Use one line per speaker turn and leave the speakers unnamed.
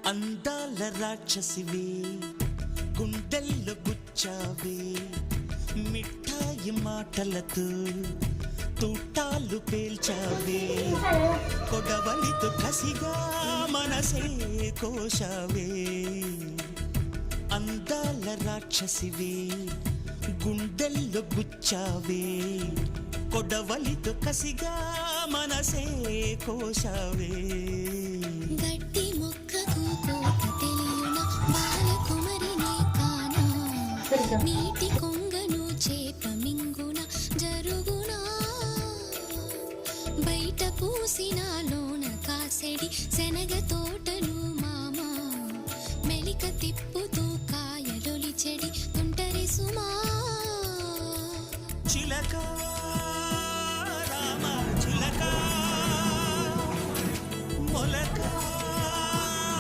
అందాల రాక్షసివే గుండెల్లో గుచ్చావే మిఠాయి మాటలతో తూటాలు పేల్చావే కొడవలితో కసిగా మనసే కోశావే అందాల రాక్షసివే గుండెల్లో గుచ్చావే కొడవలితో కసిగా మనసే కోశావే
గట్టి మొక్కకు కోత తెలియున బాలకుమరినే కానా నీటి